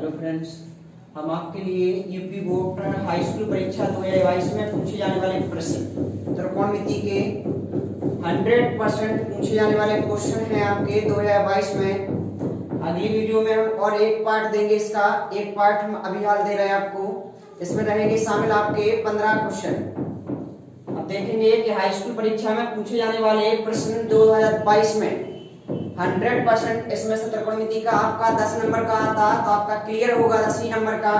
Hello friends, हम आपके लिए यूपी बोर्ड हाई स्कूल परीक्षा 2022 में पूछे जाने वाले प्रश्न त्रिकोणमिति के 100% पूछे जाने वाले क्वेश्चन हैं आपके 2022 में। अगली वीडियो में हम और एक पार्ट देंगे, इसका एक पार्ट हम अभी हाल दे रहे हैं आपको। इसमें रहेंगे शामिल आपके 15 क्वेश्चन। अब देखेंगे कि हाई स्कूल परीक्षा में पूछे जाने वाले प्रश्न 2022 में 100% इसमें से त्रिकोणमिति का आपका 10 नंबर का आता तो आपका क्लियर होगा 10 नंबर का।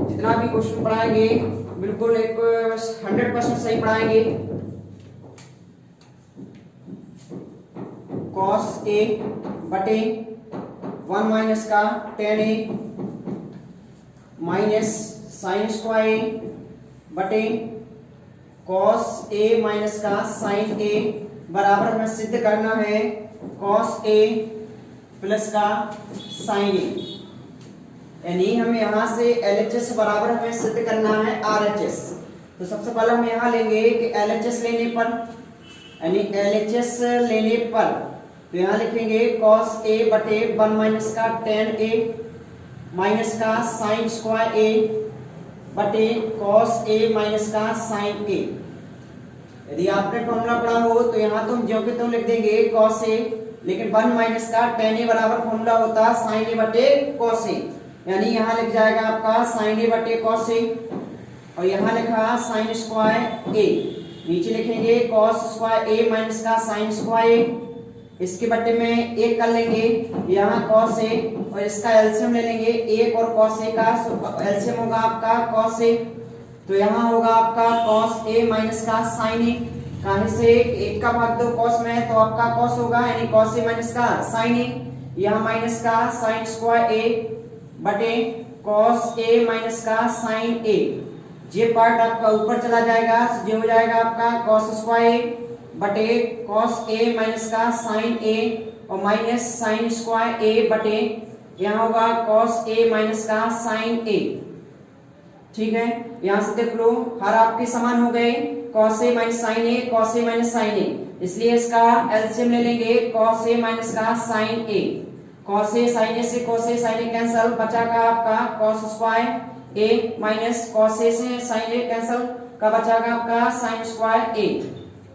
जितना भी क्वेश्चन पढ़ाएंगे बिल्कुल एक 100% सही पढ़ाएंगे। cos a बटे 1 माइनस का tan a minus sin square a बटे cos a माइनस का sin a बराबर हमें सिद्ध करना है cos a प्लस का sin a। यानी हमें यहाँ से LHS बराबर हमें सिद्ध करना है RHS। तो सबसे पहले हम यहाँ लेंगे कि LHS लेने पर, यानी LHS लेने पर तो यहाँ लिखेंगे cos a बटे 1 माइनस का tan a माइनस का sin स्क्वायर a बटे cos a माइनस का sin a। यदि आपने फॉर्मूला पढ़ा हो तो यहाँ तो हम ज्यों के त्यों लिख देंगे cos a, लेकिन 1 माइनस का tan a बराबर फॉर्मूला होता sin a बटे cos a। यानी यहाँ लिख जाएगा आपका sin a बटे cos a और यहाँ लिखा sin स्क्वायर a। नीचे लिखेंगे cos स्क्वायर a माइनस का sin स्क्वायर a। इसके बटे में एक कर लेंगे यहाँ cos a और इसका एलसीएम ले लेंगे। एक और cos a का एलसीएम होगा आपका cos a। तो यहाँ होगा आपका cos a माइनस का sin a। कहाँ से एक का भाग दो cos में है तो आपका cos होगा, यानी cos a माइनस का sin a। यहाँ माइनस का sin स्क्वायर a बटे cos a माइनस का sin a। ये पार्ट आपका ऊपर चला जाएगा, ये हो जाएगा आपका cos स्क्वायर a बटे cos a माइनस का sin a और माइनस sin स्क्वायर a बटे यहाँ होगा cos a माइनस का sin a। ठीक है, यहां से देख लो हर आपके समान हो गए cos a minus sin a, cos a minus sin a, इसलिए इसका एलसीएम ले लेंगे cos a माइनस का sin a। cos a sin a से cos a sin a cancel, बचा का आपका cos square a minus cos a से sin a कैंसिल का बचा का आपका sin स्क्वायर a।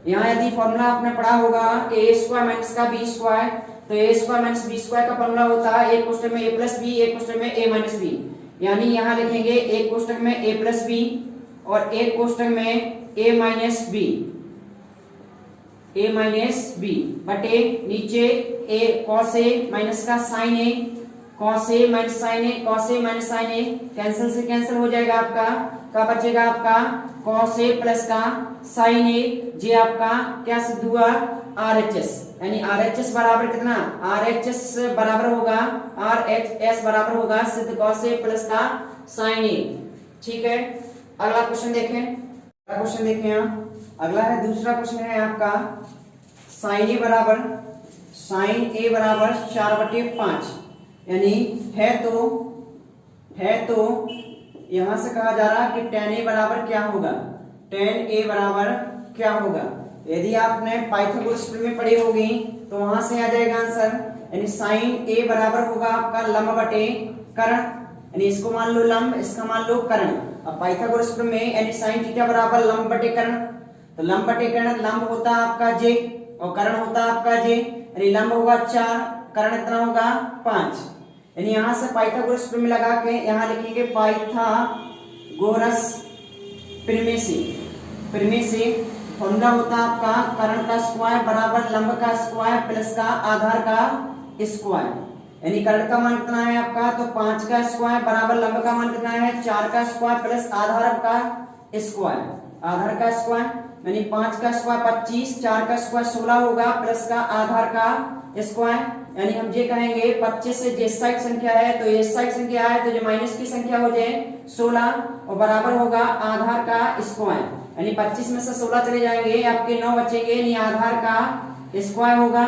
यहाँ यदि फॉर्मूला आपने पढ़ा होगा कि a स्क्वायर माइनस का b स्क्वायर, तो a square minus b square का फॉर्मूला होता है एक कोष्ठक में a प्लस b, एक कोष्ठक में a माइनस b। यानी यहाँ लिखेंगे एक कोष्ठक में a प्लस b और एक कोष्ठक में a minus b, a minus b बटे नीचे a cos a माइनस का sin a, cos a minus sin a, cos a minus sin a cancel से कैंसिल हो जाएगा आपका, क्या बचेगा आपका cos a प्लस का sin a। जे आपका क्या सिद्ध हुआ RHS, यानी RHS बराबर कितना, RHS बराबर होगा RHS बराबर होगा सिद्ध cos a प्लस का sin a। ठीक है, अगला क्वेश्चन देखें। अगला क्वेश्चन देखें यहाँ अगला है दूसरा क्वेश्चन है आपका sin a बराबर 4/5, यानी है तो यहां से कहा जा रहा कि tan a बराबर क्या होगा, tan a बराबर क्या होगा। यदि आपने पाइथागोरस प्रमेय पढ़ी होगी तो वहां से आ जाएगा आंसर, यानी sin a बराबर होगा आपका लंब बटे कर्ण, यानी इसको मान लो लंब, इसका मान लो कर्ण। अब पाइथागोरस प्रमेय यानी sin थीटा बराबर लंब बटे कर्ण, तो लंब बटे कर्ण, लंब होता है आपका j और कर्ण होता है आपका j, यानी लंब होगा 4, कर्ण इतना होगा 5। यानी यहां से पाइथागोरस प्रमेय लगा के यहां लिखेंगे पाइथागोरस प्रमेय से फॉर्मूला होता है आपका कर्ण का स्क्वायर बराबर लंब का स्क्वायर प्लस का आधार का स्क्वायर। यानी कर्ण का मान कितना है आपका, तो 5 का स्क्वायर बराबर लंब का मान कितना है 4 का स्क्वायर प्लस आधार का स्क्वायर, आधार का स्क्वायर यानी 5 का स्क्वायर 25, 4 का स्क्वायर 16 होगा प्लस का आधार का स्क्वायर। यानी हम ये कहेंगे 25 से जे साइड संख्या है तो ये साइड संख्या है तो जो माइनस की संख्या हो जाए 16 और बराबर होगा आधार का स्क्वायर। यानी 25 में से 16 चले जाएंगे आपके 9 बचेंगे, यानी आधार का स्क्वायर होगा।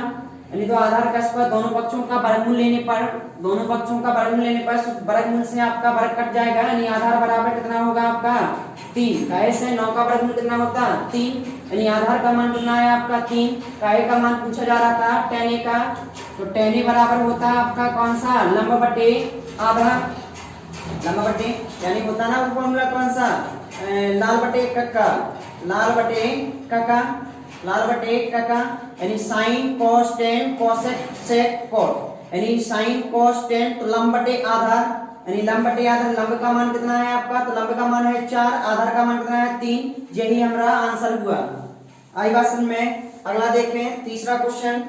यानी तो आधार का स्क्वायर दोनों पक्षों का वर्गमूल लेने पर वर्गमूल से आपका वर्ग कट जाएगा, यानी आधार बराबर कितना होगा आपका 3। काहे से 9 का वर्गमूल कितना होता 3, यानी आधार का मान कितना है आपका 3। काहे का मान पूछा जा रहा था tan a का, तो tan a बराबर होता है आपका कौन सा लंब बटे आधार, लंब बटे यानी होता ना वो फॉर्मूला कौन सा लाल बटे कक्का यानी sine cos tan cosec sec cot, यानी साइन cos tan तो लंब बटे आधार, यानी लंब बटे आधार, लंब का मान कितना है आपका, तो लंब का मान है 4, आधार का मान कितना है 3। यही हमारा आंसर हुआ। आई बात समझ में। अगला देखें तीसरा क्वेश्चन।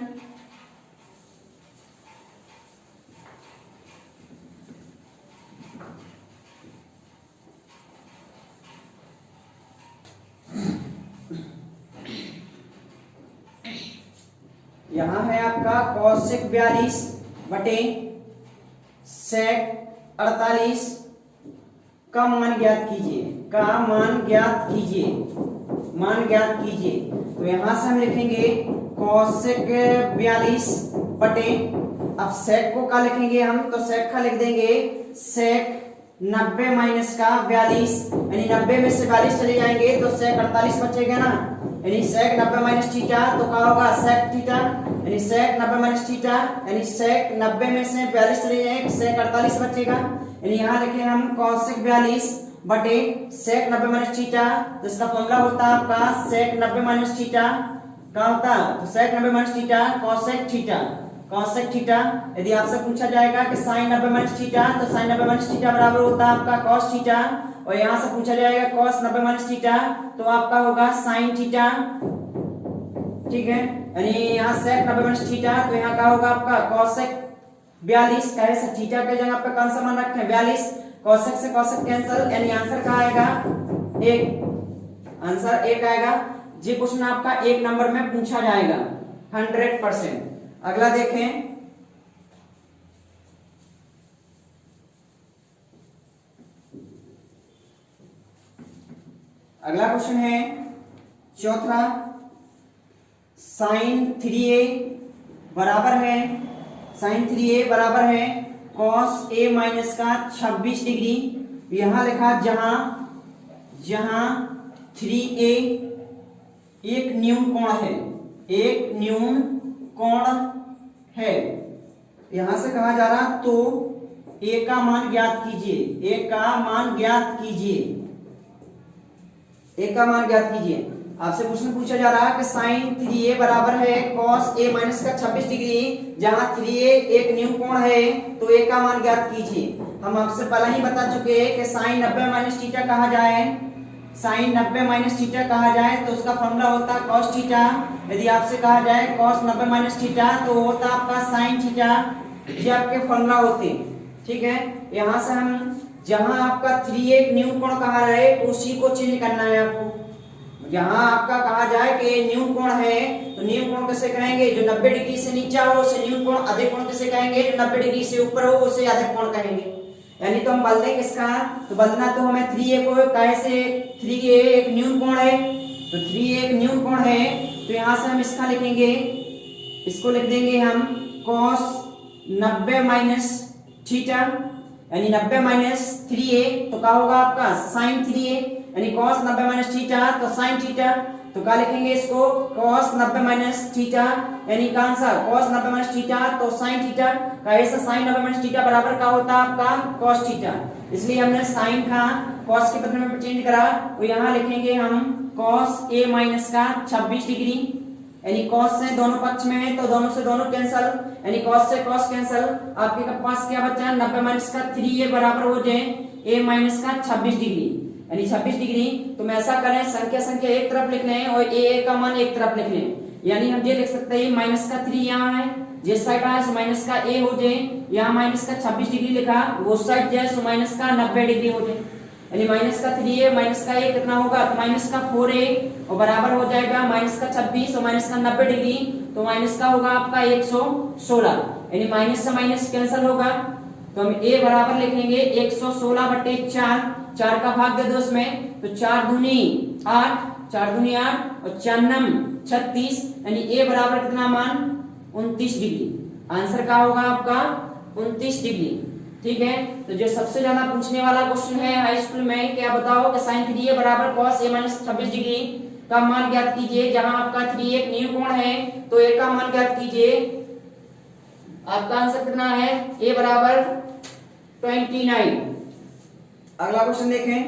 यहाँ है आपका cosec 42 बटे sec 48 का मान ज्ञात कीजिए। तो यहाँ से हम लिखेंगे cosec 42 बटे, अब sec को क्या लिखेंगे हम, तो sec का लिख देंगे sec 90 माइनस का 42, यानी 90 में से 42 चले जाएंगे तो sec 48 बचेगा ना, यानी sec 90 माइनस थीटा तो क्या होगा sec थीटा, यानी sec 90 माइनस थीटा, यानी sec 90 में से 42 चले जाएंगे sec 48 बचेगा। यानी यहाँ लिखे हम cosec 42 बटे sec 90 माइनस थीटा, तो इसका फॉर्मूला होता है आपका sec 90 माइनस थीटा क्या होता है, तो sec 90 minus theta cosec theta. यदि आपसे पूछा जाएगा कि sin 90 माइनस थीटा, तो sin 90 माइनस थीटा बराबर होता है आपका cos थीटा, और यहाँ से पूछा जाएगा cos 90 माइनस थीटा तो आपका होगा sin थीटा, ठीक है। यानी यहाँ sec 90 माइनस थीटा तो यहाँ क्या होगा आपका cosec 42, कहे से थीटा के जगह पे कौन सा मान रखें 42, cosec से cosec कैंसिल, यानी आंसर क्या आएगा 1, आंसर 1 आएगा। ये क्वेश्चन आपका 1 नंबर में पूछा जाएगा 100%। अगला देखें अगला क्वेश्चन है चौथा, sin 3a बराबर है cos a माइनस का 26 डिग्री। यहां लिखा जहां 3a एक न्यून कोण है, यहां से कहा जा रहा तो a का मान ज्ञात कीजिए। आपसे क्वेश्चन पूछा जा रहा है कि sin 3a बराबर है cos a माइनस का 26 डिग्री, जहां 3a एक न्यून कोण है तो a का मान ज्ञात कीजिए। हम आपसे पहले ही बता चुके हैं कि sin 90 माइनस थीटा कहा जाए तो उसका फॉर्मूला होता है cos थीटा। यदि आपसे कहा जाए cos 90 माइनस थीटा तो होता आपका sin थीटा, ये आपके फॉर्मूला होते, ठीक है। यहाँ से हम जहां आपका 3a एक न्यून कोण कहा जाए तो उसी को चेंज करना है आपको। यहाँ आपका कहा जाए कि न्यून कोण है तो न्यून कोण कैसे कहेंगे, जो 90 डिग्री से नीचे हो उसे न्यून कोण, अधिक कोण कैसे कहेंगे, जो 90 डिग्री से ऊपर हो उसे अधिक कोण कहेंगे। यानी तो हम बदल देंगे इसका, तो बदलना तो हमें 3a को कैसे, 3a एक न्यून कोण है तो 3a एक न्यून कोण है, तो यहाँ से हम इसका लिखेंगे, इसको लिख देंगे हम cos 90 माइनस थीटा, यानी 90 माइनस 3a तो क्या होगा आपका sin 3a, यानी cos 90 माइनस थीटा तो sin थीटा, तो क्या लिखेंगे इसको cos 90 माइनस थीटा, यानी कौन सा cos 90 माइनस थीटा तो sin थीटा, कैसे sin 90 माइनस थीटा बराबर का होता है आपका cos थीटा, इसलिए हमने sin का cos के बदले में चेंज करा, तो यहाँ लिखेंगे हम cos a माइनस का 26 डिग्री, यानी cos से दोनों पक्ष में है तो दोनों से दोनों कैंसिल, यानी cos से cos कैंसिल, आपके पास क्या बचा 90 माइनस का 3a बराबर हो जाए a माइनस का 26 डिग्री, यानी 26 डिग्री। तो मैं ऐसा करें संख्या एक तरफ लिख लें और a का मान एक तरफ लिख लें, यानी हम ये लिख सकते हैं माइनस का 3 यहाँ है, जिस साइड है सो माइनस का a हो जाए, यहाँ माइनस का 26 डिग्री लिखा, वो साइड जाए सो माइनस का 90 डिग्री हो जाए, यानी माइनस का 3a माइनस का a कितना होगा, तो माइनस का 4a और बराबर हो जाएगा माइनस का 26 और माइनस का 90 डिग्री, तो माइनस का होगा आपका 116, यानी माइनस से माइनस कैंसिल होगा, तो हम a बराबर लिखेंगे 116 बटे 4 का भाग दे दो उसमें, तो 4 दूनी 8 और 4 9 36, यानी a बराबर कितना मान 29 डिग्री। आंसर क्या होगा आपका 29 डिग्री। ठीक है, तो जो सबसे ज्यादा पूछने वाला क्वेश्चन है हाई स्कूल में, क्या बताओ कि sin 3a बराबर cos a माइनस 26 डिग्री का मान ज्ञात कीजिए। जहां आपका 3 एक न्यू कोण है तो a का मान ज्ञात कीजिए। आपका आंसर कितना है, a बराबर 29। अगला क्वेश्चन देखें।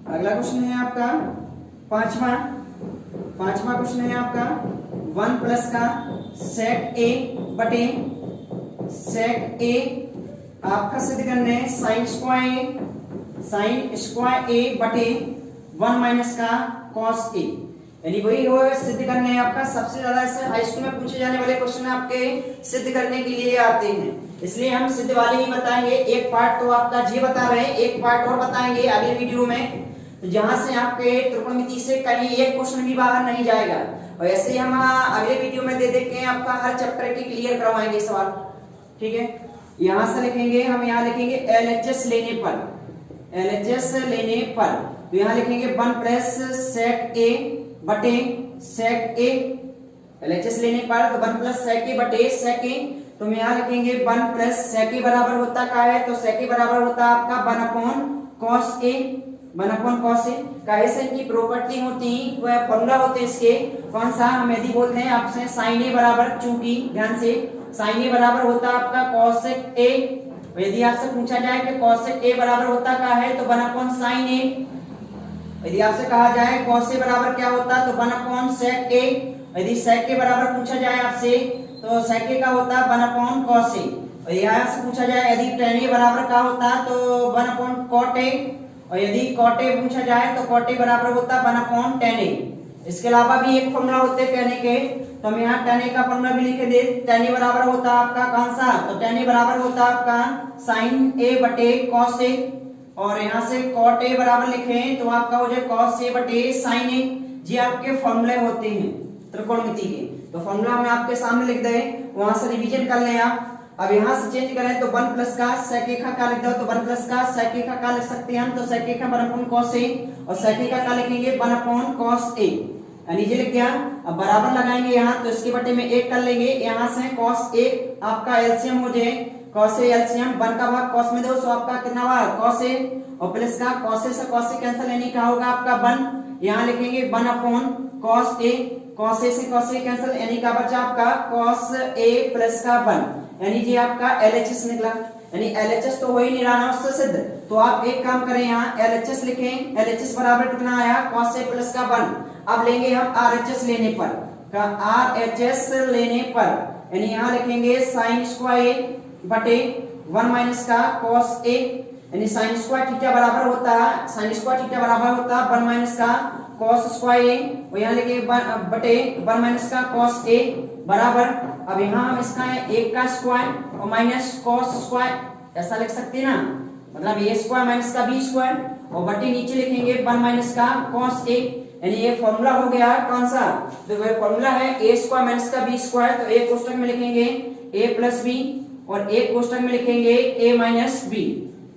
अगला क्वेश्चन है आपका पांचवा क्वेश्चन है आपका 1 प्लस का सेक ए बटे सेक ए आपका सिद्ध करने साइन स्क्वायर ए बटे 1 माइनस का कॉस ए, यानी वही हो सिद्ध करने आपका सबसे ज्यादा ऐसे हाई स्कूल में पूछे जाने वाले क्वेश्चन आपके सिद्ध करने के लिए आते हैं, इसलिए हम सिद्ध वाले ही बताएंगे। एक पार्ट तो आपका जी बता रहे हैं, एक पार्ट और बताएंगे अगले वीडियो में, जहां से आपके त्रिकोणमिति से कहीं एक क्वेश्चन भी बाहर नहीं जाएगा। और ऐसे ही हम अगले वीडियो में दे के आपका हर चैप्टर के क्लियर करवाएंगे सवाल। ठीक है, यहां से लिखेंगे हम, यहां लिखेंगे LHS लेने पर तो यहां लिखेंगे 1 प्लस सेक ए बटे सेक ए। LHS लेने पर तो 1 प्लस सेक ए बटे सेक ए, तो हम यहां लिखेंगे 1 प्लस सेक ए बराबर होता क्या है, तो सेक ए बराबर होता आपका 1 upon cos A. 1 upon cos A कैसे इनकी प्रॉपर्टी होती, वह फॉर्मूला होते इसके कौन सा, हम यदि बोलते हैं आपसे साइन ए बराबर, चूंकि ध्यान से साइन ए बराबर होता आपका कॉसेक ए, यदि आपसे पूछा जाए कि कॉसेक ए बराबर होता क्या है तो 1 अपॉन साइन ए। यदि आपसे कहा जाए कॉस ए बराबर क्या होता तो 1 अपॉन सेक ए। यदि सेक के बराबर पूछा जाए आपसे तो सेक ए का होता 1 अपॉन कॉस ए। और यहाँ से पूछा जाए यदि टेन ए बराबर क्या होता तो 1 अपॉन कॉट ए। और यदि कॉट ए पूछा जाए तो कॉट ए बराबर होता 1 अपॉन टेन ए। इसके अलावा भी एक फॉर्मूला होते हैं टेन ए के, तो हम यहाँ टेन ए का फॉर्मूला भी लिखे दे। टेन ए बराबर होता आपका कौन सा, तो टेन ए बराबर होता आपका साइन ए बटे कॉस ए। और यहाँ से कॉट ए बराबर लिखें तो आपका हो जाए कॉस ए बटे साइन ए। ये आपके फॉर्मूले होते हैं त्रिकोणमिति के, तो फॉर्मूला हम आपके सामने लिख दे, वहां से रिवीजन कर लें आप। अब यहाँ से चेंज करें तो 1 प्लस का सेक ए का क्या लिख दो, तो 1 प्लस का सेक ए का क्या लिख सकते हैं हम, तो सेक ए का 1 अपॉन कॉस ए, और सेक ए का क्या लिखेंगे 1 अपॉन कॉस ए, नीचे लिख दिया। अब बराबर लगाएंगे यहाँ तो इसके बटे में 1 कर लेंगे, यहाँ से कॉस ए आपका एलसीएम हो जाए, कॉस ए एलसीएम 1 का भाग कॉस में दो, सो आपका कितना हुआ कॉस ए, और प्लस का कॉस ए से कॉस ए कैंसिल, यानी क्या होगा आपका 1। यहाँ लिखेंगे 1 upon cos A, cos A से कॉस ए कैंसिल, यानी क्या बचा आपका कॉस ए प्लस का 1, यानी ये आपका LHS निकला। यानी LHS तो हो ही नहीं रहा उससे सिद्ध, तो आप एक काम करें यहाँ LHS लिखें। LHS बराबर कितना आया cos a प्लस का 1। अब लेंगे हम RHS लेने पर, RHS लेने पर यानी यहाँ लिखेंगे साइन स्क्वायर बटे 1 माइनस का cos a, यानी साइन स्क्वायर थीटा बराबर होता है, साइन स्क्वायर थीटा बराबर होता है 1 माइनस का cos स्क्वायर, और यहाँ लिखे बटे 1 माइनस का cos a बराबर। अब यहाँ हम इसका 1 का स्क्वायर और माइनस cos स्क्वायर ऐसा लिख सकते हैं ना, मतलब a स्क्वायर माइनस का b स्क्वायर, और बटे नीचे लिखेंगे 1 माइनस का cos a, यानी ये फॉर्मूला हो गया कौन सा, तो वह फॉर्मूला है a स्क्वायर माइनस का b स्क्वायर। तो एक कोष्टक में लिखेंगे a प्लस b और एक कोष्टक में लिखेंगे a माइनस b,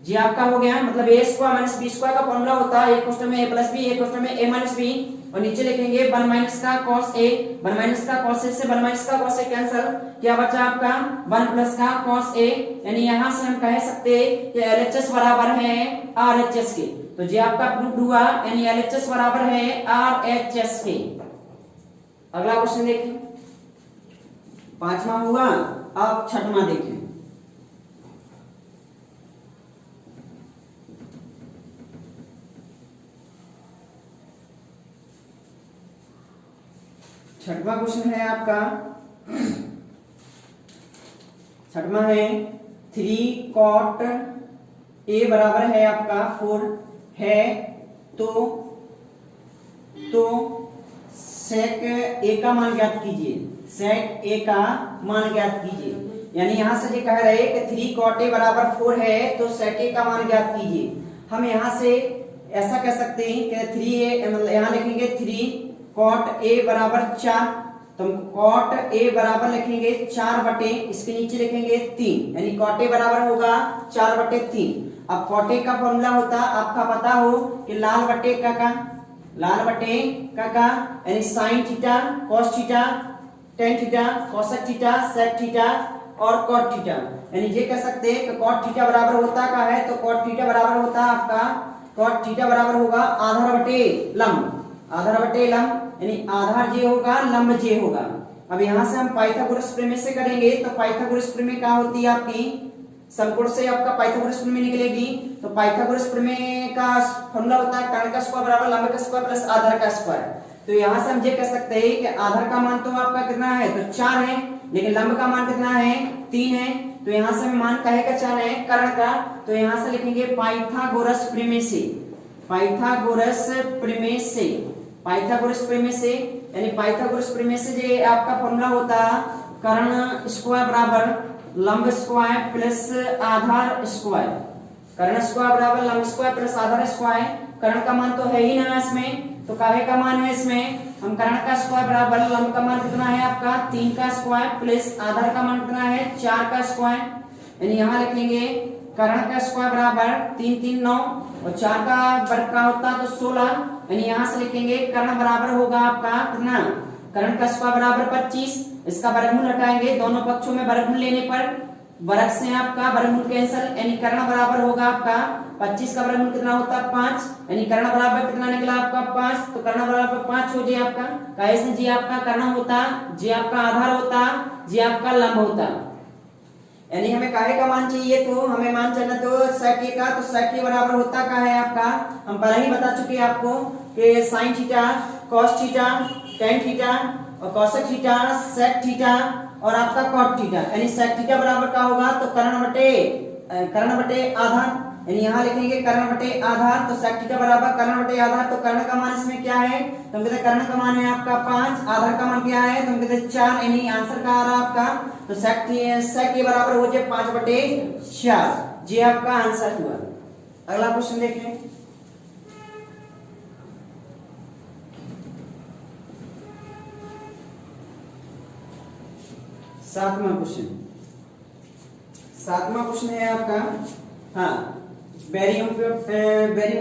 जी आपका हो गया। मतलब a square minus b square का फॉर्मूला होता है एक कोष्टक में a प्लस b, एक कोष्टक में a माइनस b, और नीचे लिखेंगे 1 माइनस का cos a, 1 माइनस का cos a से 1 माइनस का cos a कैंसिल, क्या बचा आपका 1 प्लस का cos a, यानी यहां से हम कह सकते हैं कि LHS बराबर है RHS के। तो ये आपका प्रूफ हुआ, यानी LHS बराबर है RHS के। अगला क्वेश्चन देखिए, 5वां हुआ, अब 6वां देखें। छठवां क्वेश्चन है आपका, 6वां है 3 cot a बराबर है आपका 4 है, तो sec a का मान ज्ञात कीजिए, sec a का मान ज्ञात कीजिए। यानी यहां से ये कह रहे हैं कि 3 cot a बराबर 4 है तो sec a का मान ज्ञात कीजिए। हम यहां से ऐसा कह सकते हैं कि 3a, मतलब यहां लिखेंगे 3 cot a बराबर 4, तो हम cot a बराबर लिखेंगे 4 बटे इसके नीचे लिखेंगे 3, यानी cot a बराबर होगा 4 बटे 3। अब कॉट ए का फॉर्मूला होता आपका पता हो कि लाल बटे का यानी sine theta, cos theta, tan theta, cosec theta, sec theta और कॉट थीटा। यानी ये कह सकते हैं कि कॉट थीटा बराबर होता का है तो कॉट थीटा बराबर होता आपका, कॉट थीटा बराबर होगा आधार बटे लंब, यानी आधार जे होगा लंब जे होगा। अब यहाँ से हम पाइथागोरस प्रमेय से करेंगे तो पाइथागोरस प्रमेय क्या होती है आपकी, समकोण से आपका पाइथागोरस प्रमेय निकलेगी। तो पाइथागोरस प्रमेय का फॉर्मूला होता है कर्ण का स्क्वायर बराबर लंब का स्क्वायर प्लस आधार का स्क्वायर। तो यहाँ से हम ये कह सकते हैं कि आधार का मान तो आपका कितना है तो 4 है, लेकिन लंब का मान कितना है 3 है। तो यहाँ से मान काहे का 4 है, कर्ण का। तो यहाँ से लिखेंगे पाइथागोरस प्रमेय से यानी पाइथागोरस प्रमेय से जो आपका फॉर्मूला होता कर्ण स्क्वायर बराबर लंब स्क्वायर प्लस आधार स्क्वायर, कर्ण स्क्वायर बराबर लंब स्क्वायर प्लस आधार स्क्वायर। कर्ण का मान तो है ही ना इसमें, तो काहे का मान है इसमें, हम कर्ण का स्क्वायर बराबर लंब का मान कितना है आपका 3 का स्क्वायर प्लस आधार का मान कितना है 4 का स्क्वायर। यानी यहाँ लिखेंगे कर्ण का स्क्वायर बराबर 3 3 9 और 4 का वर्ग का होता तो 16। यानी यहाँ से लिखेंगे कर्ण बराबर होगा आपका कितना, कर्ण का स्क्वायर बराबर 25, इसका वर्गमूल हटाएंगे, दोनों पक्षों में वर्गमूल लेने पर वर्ग से आपका वर्गमूल कैंसिल, यानी कर्ण बराबर होगा आपका 25 का वर्गमूल कितना होता है 5, यानी कर्ण बराबर कितना निकला आपका 5। तो कर्ण बराबर 5 हो जाए आपका, कैसे जी आपका कर्ण होता, जी आपका आधार होता, जी आपका लंब होता। यानी हमें काहे का मान चाहिए, तो हमें मान चाहिए तो sec a का, तो sec a बराबर होता का है आपका, हम पहले ही बता चुके हैं आपको कि sin theta, cos theta, tan theta और cosec थीटा, sec थीटा और आपका cot थीटा। यानी sec थीटा बराबर का होगा तो कर्ण बटे आधार, यानी यहाँ लिखेंगे कर्ण बटे आधार। तो sec थीटा बराबर कर्ण बटे आधार, तो कर्ण का मान इसमें क्या है, तो हम कहते हैं कर्ण का मान है आपका 5, आधार का मान क्या है तो हम कहते हैं 4, यानी आंसर का आ रहा आपका तो sec के बराबर हो जाए 5 बटे 4, ये आपका आंसर हुआ। अगला क्वेश्चन देखें, सातवां क्वेश्चन है आपका, हाँ वेरी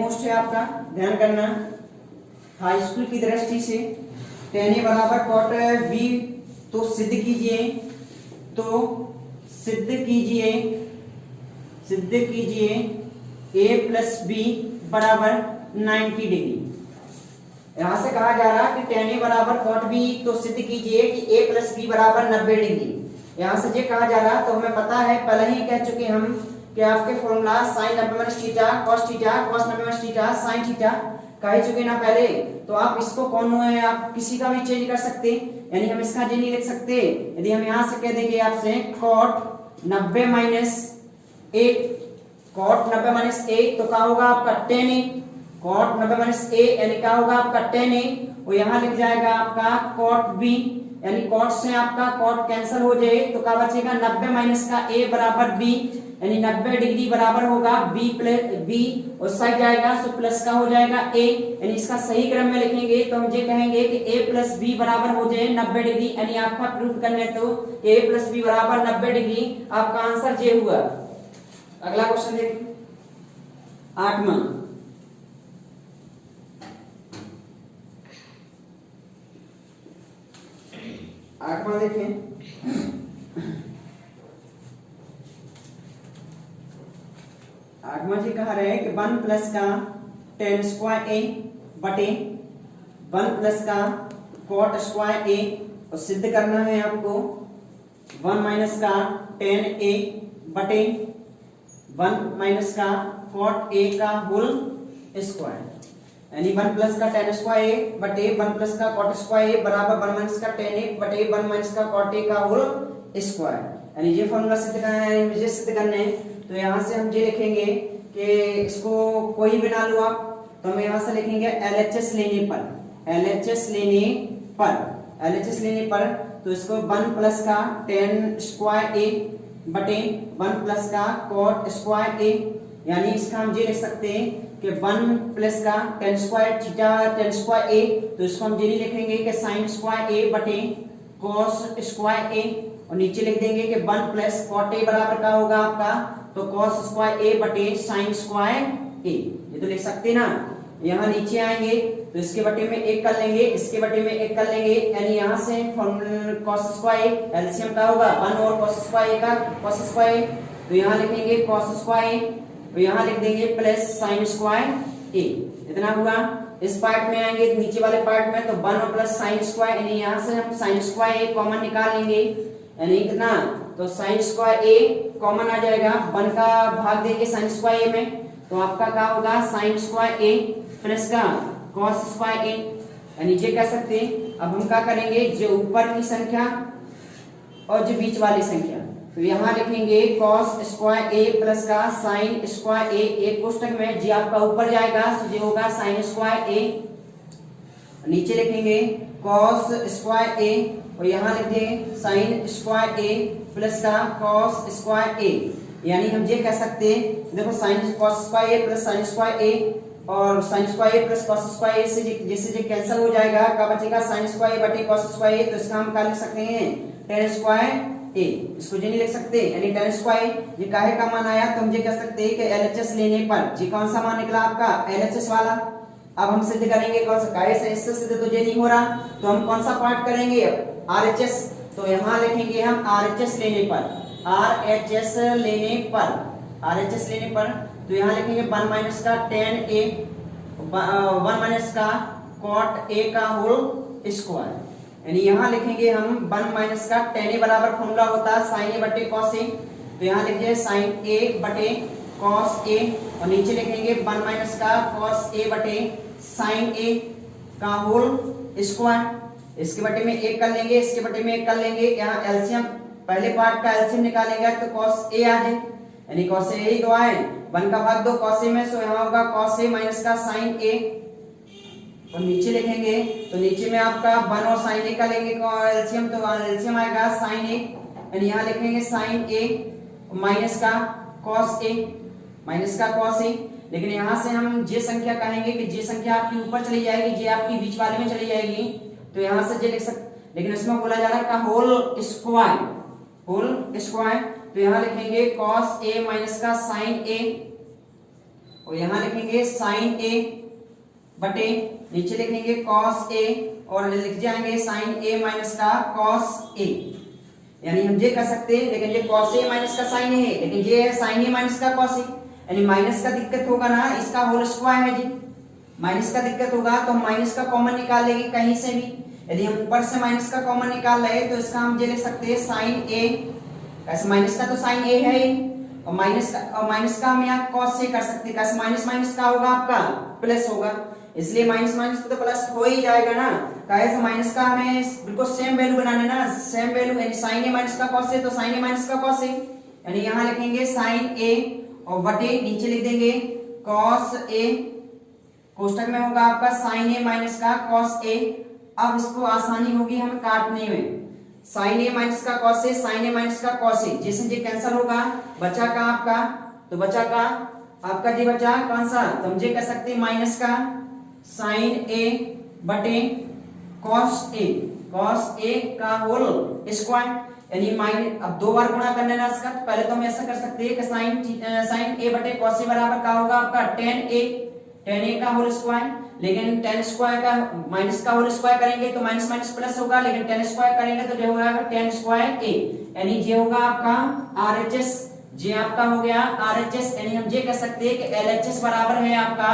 मोस्ट है आपका, ध्यान करना। हाई स्कूल की दृष्टि से tan a बराबर cot b, तो सिद्ध कीजिए a प्लस b बराबर 90 डिग्री। यहां से कहा जा रहा है कि tan a बराबर cot b, तो सिद्ध कीजिए कि a प्लस b बराबर 90 डिग्री। यहां से ये कहा जा रहा है, तो हमें पता है पहले ही कह चुके हम कि आपके formula sin 90 minus theta cos theta cos 90 minus theta sin theta कह चुके ना पहले। तो आप इसको कौन है आप किसी का भी चेंज कर सकते, यानी हम इसका जे नहीं लिख सकते। यदि हम यहां से कह देंगे आपसे cot 90 minus a, cot 90 minus a तो क्या होगा आपका tan a, cot 90 minus a यानी क्या होगा आपका tan a, और यहाँ लिख जाएगा आपका cot b, यानी cot से आपका cot कैंसिल हो जाए तो क्या बचेगा 90 माइनस का a बराबर b, यानी 90 डिग्री बराबर होगा b प्लस b, और साइड जाएगा तो प्लस का हो जाएगा a, यानी इसका सही क्रम में लिखेंगे तो हम ये कहेंगे कि a प्लस b बराबर हो जाए 90 डिग्री। यानी आपका प्रूफ करने तो a प्लस b बराबर 90 डिग्री, आपका आंसर ये हुआ। अगला क्वेश्चन देखिए, आठवां देखें। आठवां जी कहा रहे कि 1 प्लस का tan स्क्वायर a बटे 1 प्लस का cot स्क्वायर a, और सिद्ध करना है आपको 1 माइनस का tan a बटे 1 माइनस का cot a का होल स्क्वायर, यानी 1 प्लस का tan स्क्वायर a बटे 1 प्लस का cot स्क्वायर a बराबर 1 माइनस का tan a बटे 1 माइनस का cot a का होल स्क्वायर। यानी ये फॉर्मूला सिद्ध करना है, मुझे सिद्ध करना है। तो यहाँ से हम ये लिखेंगे कि इसको कोई भी ना लो आप, तो हम यहाँ से लिखेंगे LHS लेने पर तो इसको 1 प्लस का tan स्क्वायर a बटे 1 प्लस का cot स्क्वायर a, यानी इसका हम ये लिख सकते हैं कि 1 प्लस का tan square theta tan square a, तो इसको हम ये लिखेंगे कि sin स्क्वायर a बटे cos स्क्वायर a, और नीचे लिख देंगे कि 1 प्लस cot a बराबर का होगा आपका तो cos स्क्वायर ए बटे sin स्क्वायर ए, ये तो लिख सकते ना। यहाँ नीचे आएंगे तो इसके बटे में एक कर लेंगे, इसके बटे में एक कर लेंगे, यानी यहाँ से cos स्क्वायर एलसीएम का होगा 1 और cos स्क्वायर का cos स्क्वायर, तो यहाँ लिखेंगे cos स्क्वायर, तो यहाँ लिख देंगे प्लस sin स्क्वायर ए, इतना हुआ। इस पार्ट में आएंगे नीचे वाले पार्ट में तो 1 और प्लस sin स्क्वायर, यानी यहाँ से हम sin स्क्वायर ए कॉमन निकाल लेंगे, यानी कितना, तो sin स्क्वायर ए कॉमन आ जाएगा, 1 का भाग देंगे sin स्क्वायर ए में, तो आपका क्या होगा sin स्क्वायर ए प्लस का cos स्क्वायर ए, यानी ये कह सकते हैं। अब हम क्या करेंगे, जो ऊपर की संख्या और जो बीच वाली संख्या, तो यहाँ लिखेंगे cos स्क्वायर ए प्लस का sin स्क्वायर ए, एक कोष्टक में जी आपका ऊपर जाएगा तो ये होगा sin स्क्वायर ए, नीचे लिखेंगे cos स्क्वायर ए और यहाँ लिख देंगे sin स्क्वायर ए प्लस का cos स्क्वायर ए, यानी हम ये कह सकते हैं, देखो sin cos स्क्वायर ए प्लस sin स्क्वायर ए और sin स्क्वायर ए प्लस cos स्क्वायर ए से जैसे ये कैंसिल हो जाएगा, क्या बचेगा sin स्क्वायर ए बटे cos स्क्वायर ए, तो इसका हम क्या लिख सकते हैं tan स्क्वायर ए, इसको ये नहीं लिख सकते, यानी tan स्क्वायर ये काहे का मान आया, तो हम ये कह सकते हैं कि LHS लेने पर जी कौन सा मान निकला आपका LHS वाला। अब हम सिद्ध करेंगे कौन सा, काहे से इससे सिद्ध तो ये नहीं हो रहा, तो हम कौन सा पार्ट करेंगे RHS, तो यहाँ लिखेंगे हम RHS लेने पर, RHS लेने पर, RHS लेने पर, तो यहाँ लिखेंगे 1 माइनस का tan a 1 माइनस का cot a का होल स्क्वायर, यानी यहाँ लिखेंगे हम 1 माइनस का tan a बराबर फॉर्मूला होता है sin a बटे cos a, तो यहाँ लिखिए sin a बटे cos a और नीचे लिखेंगे 1 माइनस का cos a बटे sin a का होल स्क्वायर, इसके बटे में एक कर लेंगे, इसके बटे में एक कर लेंगे, यहाँ एलसीएम पहले पार्ट का एलसीएम निकालेंगे तो cos a आ जाए, यानी cos a ही तो आए, 1 का भाग दो cos a में, सो यहाँ होगा cos a माइनस का sin a और नीचे लिखेंगे तो नीचे में आपका 1 और sin a का लेंगे एलसीएम, तो एलसीएम आएगा sin a, यानी यहाँ लिखेंगे sin a माइनस का cos a, माइनस का cos a, लेकिन यहाँ से हम जे संख्या कहेंगे कि जे संख्या आपकी ऊपर चली जाएगी, जे आपकी बीच वाले में चली जाएगी, तो यहाँ से जे लिख सकते, लेकिन इसमें बोला जा रहा है का होल स्क्वायर, होल स्क्वायर, तो यहाँ लिखेंगे cos a माइनस का sin a और यहाँ लिखेंगे sin a बटे नीचे लिखेंगे cos a और लिख जाएंगे sin a माइनस का cos a, यानी हम ये कर सकते हैं, लेकिन ये cos a माइनस का sin a है, लेकिन ये है sin a माइनस का cos a, यानी माइनस का दिक्कत होगा ना, इसका होल स्क्वायर है जी, माइनस का दिक्कत होगा तो हम माइनस का कॉमन निकाल लेंगे कहीं से भी, यदि हम ऊपर से माइनस का कॉमन निकाल रहे तो इसका हम ये लिख सकते हैं sin a, कैसे माइनस का तो sin a है और माइनस का हम यहाँ cos से कर सकते हैं, कैसे माइनस माइनस का होगा आपका प्लस होगा, इसलिए माइनस माइनस तो प्लस हो ही जाएगा ना, कैसे माइनस का हमें बिल्कुल सेम वैल्यू बनाने ना, सेम वैल्यू, यानी sin a माइनस का cos a तो sin a माइनस का cos a, यानी यहाँ लिखेंगे sin a और बटे नीचे लिख देंगे cos a, कोष्टक में होगा आपका sin a माइनस का cos a, अब इसको आसानी होगी हमें काटने में, sin a माइनस का cos a, sin a minus का cos a, जैसे ये कैंसिल होगा, बचा का आपका, तो बचा का आपका जी बचा कौन सा, तो हम ये कह सकते हैं माइनस का sin a बटे cos a का होल स्क्वायर, यानी माइनस, अब दो बार गुणा करने ना इसका, तो पहले तो हम ऐसा कर सकते हैं कि sin a बटे cos a बराबर क्या होगा आपका tan a का होल स्क्वायर, लेकिन tan स्क्वायर का माइनस का होल स्क्वायर करेंगे तो माइनस माइनस प्लस होगा, लेकिन tan स्क्वायर करेंगे तो जो होगा tan स्क्वायर a, यानी ये होगा आपका RHS, जे आपका हो गया RHS, यानी हम ये कह सकते हैं कि LHS बराबर है आपका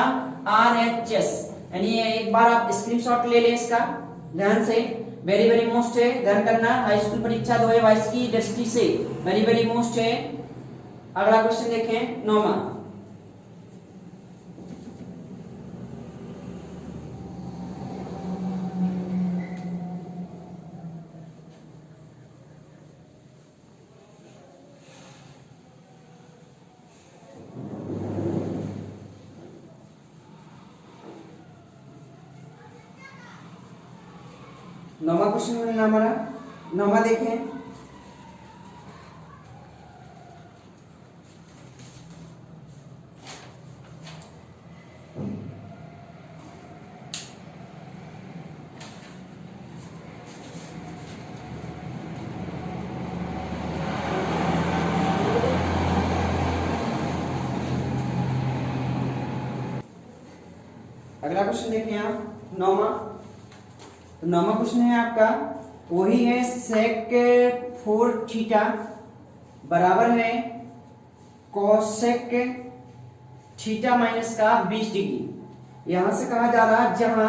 RHS, यानी एक बार आप स्क्रीनशॉट ले लें इसका ध्यान से, वेरी वेरी मोस्ट है, ध्यान करना, हाई स्कूल परीक्षा 2022 की दृष्टि से वेरी वेरी मोस्ट है। अगला क्वेश्चन देखें 9वां, नौवां क्वेश्चन हमारा, नौवां देखें, अगला क्वेश्चन देखें आप, 9वां। तो 9वां क्वेश्चन है आपका वही है, सेक 4 थीटा बराबर है कोसेक थीटा माइनस का 20 डिग्री। यहां से कहा जा रहा है, जहां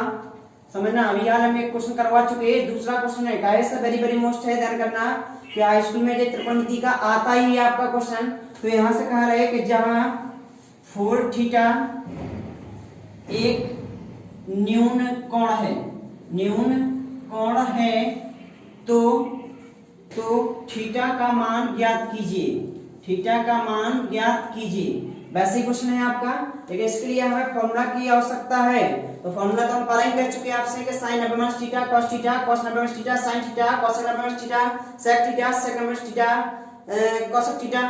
समझना अभी हाल हम एक क्वेश्चन करवा चुके हैं, दूसरा क्वेश्चन है कैसे वेरी वेरी मोस्ट है, ध्यान करना कि हाई स्कूल में त्रिकोणमिति का आता ही है आपका क्वेश्चन। तो यहां से कहा रहे कि जहां 4 थीटा एक न्यून कोण है, न्यून कोण है, तो थीटा का मान ज्ञात कीजिए, थीटा का मान ज्ञात कीजिए। वैसे क्वेश्चन है आपका, लेकिन इसके लिए हमें फॉर्मूला की आवश्यकता है। तो फॉर्मूला तो हम पहले ही कह चुके हैं आपसे कि sin 90 theta cos theta cos 90 theta sin theta cos 90 theta sec theta sec 90 theta cos theta.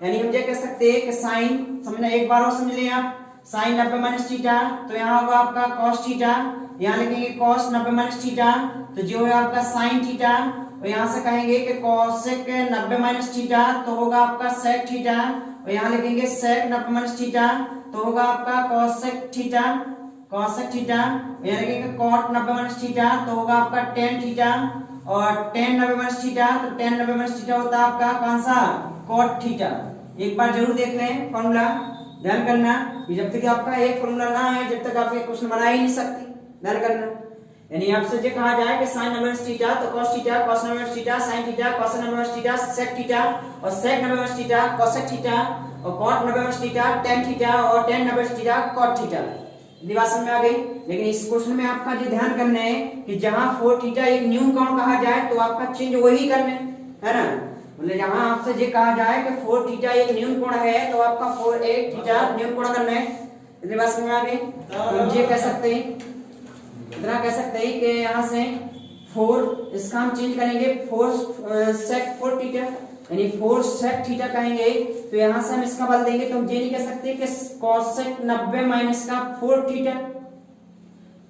यानी हम ये कह सकते हैं कि sin, समझना एक बार और समझ लें आप, sin 90 थीटा तो यहाँ होगा आपका cos थीटा, यहाँ लिखेंगे cos 90 थीटा तो जो है आपका sin थीटा, और यहाँ से कहेंगे कि cosec 90 थीटा तो होगा आपका sec थीटा, और यहाँ लिखेंगे sec 90 थीटा तो होगा आपका cosec थीटा, cosec थीटा, यहाँ लिखेंगे cot 90 थीटा तो होगा आपका tan थीटा, और tan 90 थीटा तो tan 90 थीटा होता है आपका कौन सा, cot थीटा। एक बार जरूर देख लें फॉर्मूला, ध्यान करना कि जब तक आपका एक फॉर्मूला ना है जब तक आप ये क्वेश्चन बना ही नहीं सकते, ध्यान करना। यानी आपसे जो कहा जाए कि sin 90 थीटा तो cos theta cos 90 theta sin theta cos 90 theta sec theta, और sec 90 थीटा cosec थीटा, और cot 90 थीटा tan थीटा, और tan 90 थीटा cot थीटा। दिवासन में आ गई। लेकिन इस क्वेश्चन में आपका जो ध्यान करना है कि जहां 4 थीटा एक न्यून कोण कहा जाए तो आपका चेंज वही करना है ना, मतलब जहां आपसे ये कहा जाए कि 4 थीटा एक न्यून कोण है तो आपका 4 8 थीटा न्यून कोण करना है। दिवासन में आ गई। हम ये कह सकते हैं, इतना कह सकते हैं कि यहाँ से 4 इसका हम चेंज करेंगे 4 sec 4 थीटा, यानी 4 sec थीटा कहेंगे तो यहाँ से हम इसका बदल देंगे तो हम ये नहीं कह सकते कि cosec 90 माइनस का 4 थीटा,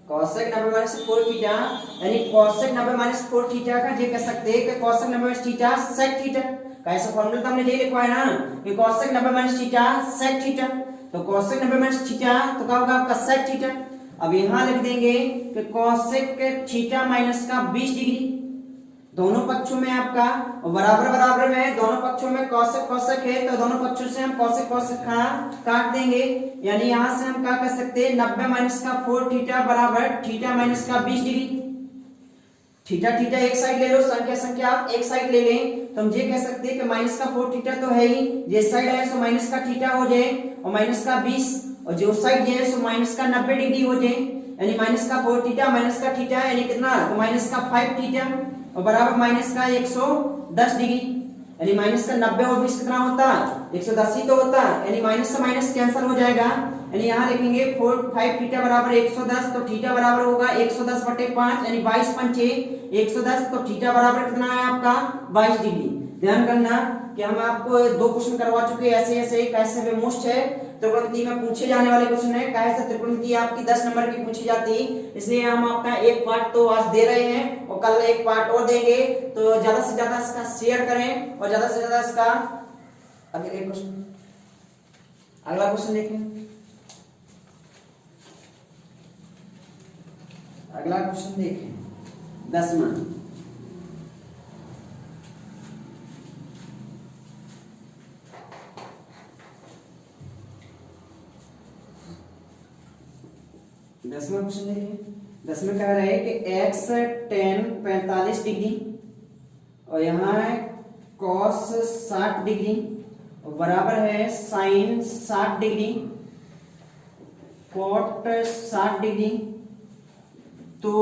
cosec 90 माइनस 4 थीटा, यानी cosec 90 माइनस 4 थीटा का ये कह सकते हैं कि cosec 90 minus theta sec theta. कैसा फॉर्मूला तो हमने ये लिखा है ना कि cosec 90 minus theta sec theta, तो cosec 90 माइनस थीटा तो क्या होगा आपका sec थीटा। अब यहां लिख देंगे कि cosec थीटा माइनस का 20 डिग्री, दोनों पक्षों में आपका बराबर बराबर में, दोनों पक्षों में cosec cosec है तो दोनों पक्षों से हम cosec cosec काट देंगे। यानी यहां से हम क्या कर सकते हैं 90 माइनस का 4 थीटा बराबर थीटा माइनस का 20 डिग्री। थीटा थीटा एक साइड ले लो, संख्या संख्या आप एक साइड ले लें तो हम ये कह सकते हैं कि माइनस का 4 थीटा तो है ही, ये साइड है सो माइनस का थीटा हो जाए, और माइनस का 20, और जो साइड ये है सो माइनस का 90 डिग्री हो जाए, यानी माइनस का 4 थीटा माइनस का थीटा यानी कितना, तो माइनस का 5 थीटा और बराबर माइनस का 110 डिग्री, यानी माइनस का 90 और 20 कितना होता, 110 ही तो होता, यानी माइनस से माइनस कैंसिल हो जाएगा। यानी यहाँ लिखेंगे 5 थीटा बराबर 110 तो थीटा बराबर होगा 110/5 यानी 22 पंचे 110 तो थीटा बराबर कितना है आपका 22 डिग्री। ध्यान करना कि हम आपको 2 क्वेश्चन करवा चुके हैं ऐसे ऐसे कैसे वे मोस्ट है त्रिकोणमिति में पूछे जाने वाले क्वेश्चन है, कैसे त्रिकोणमिति आपकी 10 नंबर की पूछी जाती है, इसलिए हम आपका एक पार्ट तो आज दे रहे हैं और कल एक पार्ट और देंगे। तो ज्यादा से ज्यादा इसका शेयर करें और ज्यादा से ज्यादा इसका अगले क्वेश्चन, अगला क्वेश्चन देखें। अगला क्वेश्चन देखें 10वां। दसवां क्वेश्चन देखिए। 10 कह रहे हैं कि x tan 45 डिग्री और यहाँ है cos 60 डिग्री और बराबर है sin 60 डिग्री cot 60 डिग्री, तो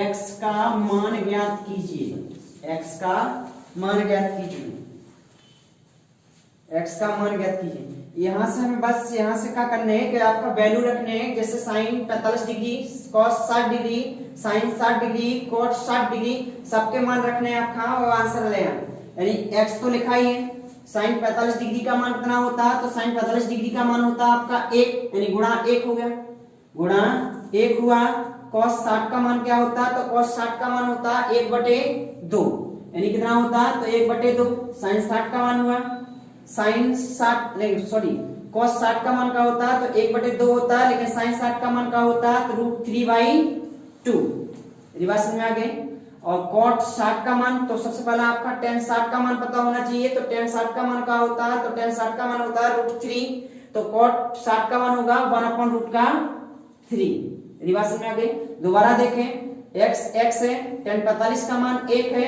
x का मान ज्ञात कीजिए, x का मान ज्ञात कीजिए, x का मान ज्ञात कीजिए। यहां से हमें बस यहां से क्या करना है कि आपका वैल्यू रखने हैं, जैसे sin 45 degree cos 60 degree sin 60 degree cot 60 degree सबके मान रखने हैं आपका और आंसर ले आए। यानी x तो लिखा ही है, sin 45 डिग्री का मान कितना होता है, तो sin 45 डिग्री का मान होता है आपका 1 यानी गुणा 1 हो गया, गुणा 1 हुआ। cos 60 का मान क्या होता है, तो cos 60 का मान होता है 1/2 यानी कितना होता है, तो 1/2 sin 60 का मान हुआ sin 60 नहीं सॉरी cos 60 का मान क्या होता है, तो 1/2 होता है, लेकिन sin 60 का मान क्या होता है, तो √3/2। बात समझ में आ गई। और cot 60 का मान, तो सबसे पहले आपका tan 60 का मान पता होना चाहिए, तो tan 60 का मान क्या होता है, तो tan 60 का मान होता है √3, तो cot 60 का मान होगा 1/√3। बात समझ में आ गई। दोबारा देखें, x है, tan 45 का मान 1 है,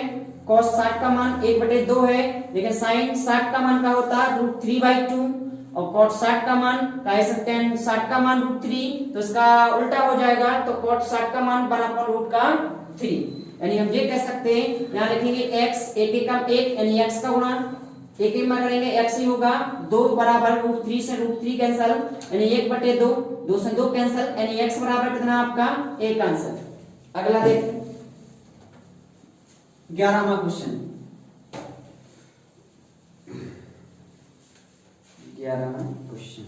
cos 60 का मान 1/2 है, लेकिन sin 60 का मान क्या होता है, √3/2, और cot 60 का मान tan 60 का मान √3, तो इसका उल्टा हो जाएगा, तो cot 60 का मान 1/√3। यानी हम ये कह सकते हैं, यहाँ लिखेंगे x, एक का 1 यानी x का गुणा, एक में करेंगे x ही होगा, 2 बराबर √3 से √3 कैंसिल, यानी 1/2, 2 से 2 कैंसिल, यानी x बराबर कितना आपका 1 आंसर। अगला देखें 11वां क्वेश्चन। 11वां क्वेश्चन,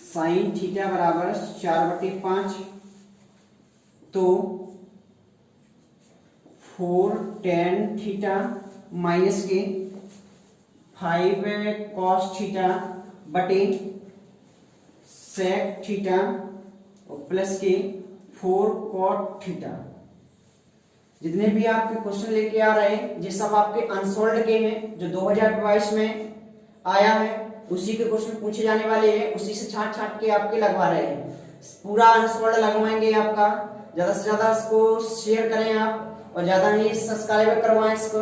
साइन थीटा बराबर 4/5, तो 4 tan थीटा माइनस के 5 cos थीटा बटे sec थीटा और प्लस के 4 cot थीटा। जितने भी आपके क्वेश्चन लेके आ रहे हैं, ये सब आपके अनसोल्ड के हैं, जो 2022 में आया है उसी के क्वेश्चन पूछे जाने वाले हैं, उसी से छाट छाट के आपके लगवा रहे हैं। पूरा अनसोल्ड लगवाएंगे आपका। ज्यादा से ज्यादा इसको शेयर करें आप, और ज्यादा ही सब्सक्राइब करवाएं इसको।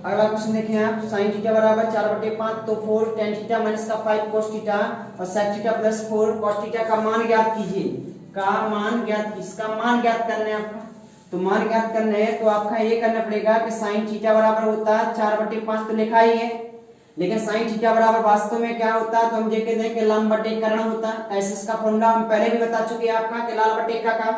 अगला क्वेश्चन देखें आप, साइन थीटा बराबर 4/5, तो 4 tan थीटा माइनस का 5 cos थीटा और sec theta plus 4 cos theta का मान ज्ञात कीजिए। इसका मान ज्ञात करना है आपका। तो मान ज्ञात करने है तो आपका ये करना पड़ेगा कि साइन थीटा बराबर होता है 4/5, तो लिखा ही है, लेकिन साइन थीटा बराबर वास्तव में क्या होता है, तो हम ये कहते हैं कि लंब बटे कर्ण होता है। ऐसे इसका फॉर्मूला हम पहले भी बता चुके हैं आपका कि लाल बटे का।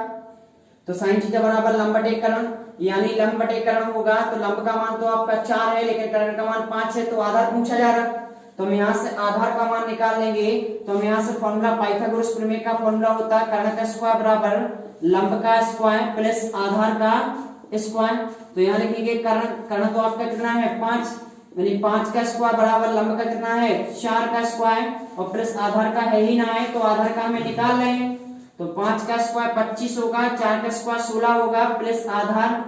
तो साइन थीटा बराबर लंब बटे कर्ण, यानी लंब बटे कर्ण होगा, तो लंब का मान तो आपका 4 है, लेकिन कर्ण का मान 5 है, तो आधार पूछा जा रहा है, तो हम यहाँ से आधार का मान निकाल लेंगे। तो हम यहाँ से फॉर्मूला पाइथागोरस प्रमेय का फॉर्मूला होता है कर्ण का स्क्वायर बराबर लंब का स्क्वायर प्लस आधार का स्क्वायर। तो यहाँ लिखेंगे कर्ण तो आपका कितना है 5, यानी 5 का स्क्वायर बराबर लंब का कितना है 4 का स्क्वायर, और प्लस आधार का है ही ना है, तो आधार का हमें निकाल रहे हैं। तो 5 का स्क्वायर 25 होगा, 4 का स्क्वायर 16 होगा, प्लस आधार,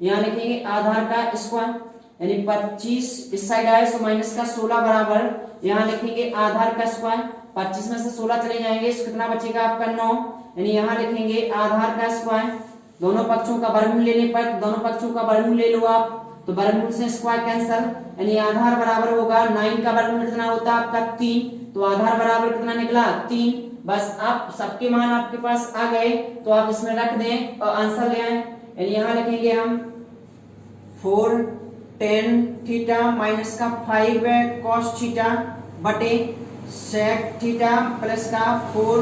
यहाँ लिखेंगे आधार का स्क्वायर, यानी 25 इस साइड आए तो माइनस का 16 बराबर यहाँ लिखेंगे आधार का स्क्वायर। 25 में से 16 चले जाएंगे, इसको कितना बचेगा आपका 9, यानी यहाँ लिखेंगे आधार का स्क्वायर। दोनों पक्षों का वर्गमूल लेने पर दोनों पक्षों का वर्गमूल ले लो आप, तो वर्गमूल से स्क्वायर कैंसिल, यानी आधार बराबर होगा 9 का वर्गमूल कितना होता है आपका 3, तो आधार बराबर कितना निकला 3। बस आप सबके मान आपके पास आ गए, तो आप इसमें रख दें और आंसर ले आए। यानी यहाँ लिखेंगे हम 4 tan थीटा माइनस का 5 cos थीटा बटे sec थीटा प्लस का 4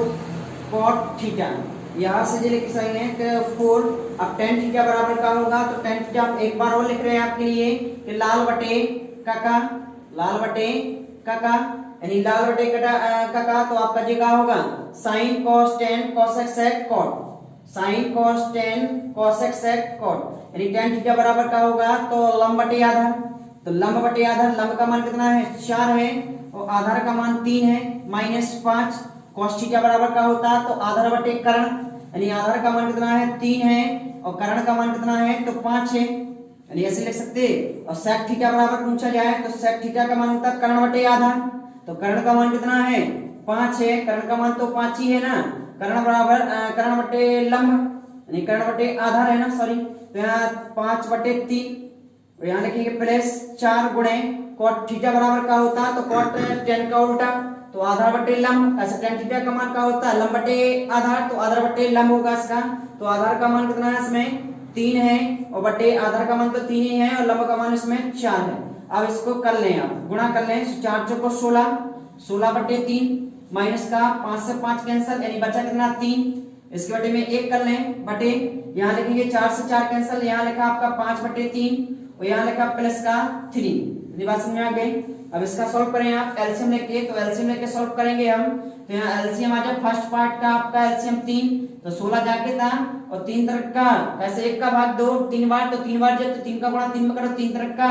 cot थीटा। यहाँ से जो लिख सकते हैं कि 4, अब tan थीटा बराबर का होगा, तो tan थीटा एक बार और लिख रहे हैं आपके लिए कि लाल बटे काका, यानी लाल बटे काका, तो आपका जी का होगा sin cos tan cosec sec cot, sin cos tan cosec sec cot, यानी tan थीटा बराबर का होगा तो लंब बटे आधार। तो लंब बटे आधार, लंब का मान कितना है 4 है और आधार का मान 3 है, माइनस 5 cos थीटा बराबर का होता है तो आधार बटे कर्ण, यानी आधार का मान कितना है 3 है और कर्ण का मान कितना है तो 5 है, यानी ऐसे लिख सकते हैं। और sec थीटा बराबर पूछा जाए तो sec थीटा का मान होता है कर्ण बटे आधार, तो कर्ण का मान कितना है 5 है, कर्ण का मान तो 5 ही है ना, कर्ण बराबर कर्ण बटे लंब, यानी कर्ण बटे आधार है ना, सॉरी, तो यहाँ 5/3 और यहाँ लिखेंगे प्लस 4 गुणे cot थीटा बराबर का होता है तो cot tan का उल्टा, तो आधार बटे लंब, ऐसा tan थीटा का मान का होता है लंब बटे आधार, तो आधार बटे लंब होगा इसका। तो आधार का मान कितना है इसमें 3 है और बटे आधार का मान तो 3 ही है और लंब का मान इसमें 4 है। अब इसको कर लें, आप गुणा कर लें, 4 चौको 16, 16/3 माइनस का 5 से 5 कैंसिल, यानी बचा कितना 3, इसके बटे में 1 कर लें, बटे यहाँ लिखेंगे 4 से 4 कैंसिल, यहाँ लिखा आपका 5/3 और यहाँ लिखा प्लस का 3, इतनी बात समझ में आ गई। अब इसका सॉल्व करें आप एलसीएम लेके, तो एलसीएम लेके सॉल्व करेंगे हम। तो यहाँ एलसीएम आ जाए, फर्स्ट पार्ट का आपका एलसीएम 3, तो 16 जाके था और 3 तरफ का कैसे 1 का भाग 2 3 बार, तो 3 बार जब तो 3 का गुणा 3 में करो, 3 तरफ का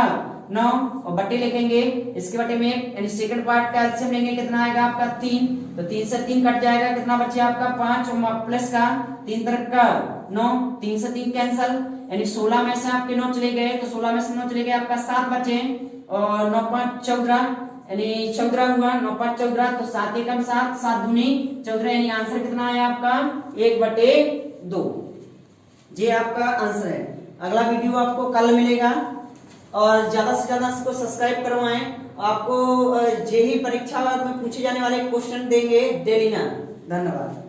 9 और बटे लिखेंगे इसके बटे में 1, यानी सेकंड पार्ट का एलसीएम लेंगे, कितना आएगा आपका 3, तो 3 से 3 कट जाएगा, कितना बचे आपका 5 और प्लस का 3 तरफ का 9, 3 से 3 कैंसिल, यानी 16 में से आपके 9 चले गए, तो 16 में से 9 चले गए आपका 7 बचे और 9 5 14, यानी 14 हुआ, 9 5 14, तो 7 एकम 7, 7 दूनी 14, यानी आंसर कितना आया आपका 1/2। ये आपका आंसर है। अगला वीडियो आपको कल मिलेगा और ज्यादा से ज्यादा इसको सब्सक्राइब करवाएं। आपको जेईई परीक्षा में पूछे जाने वाले क्वेश्चन देंगे डेली ना। धन्यवाद।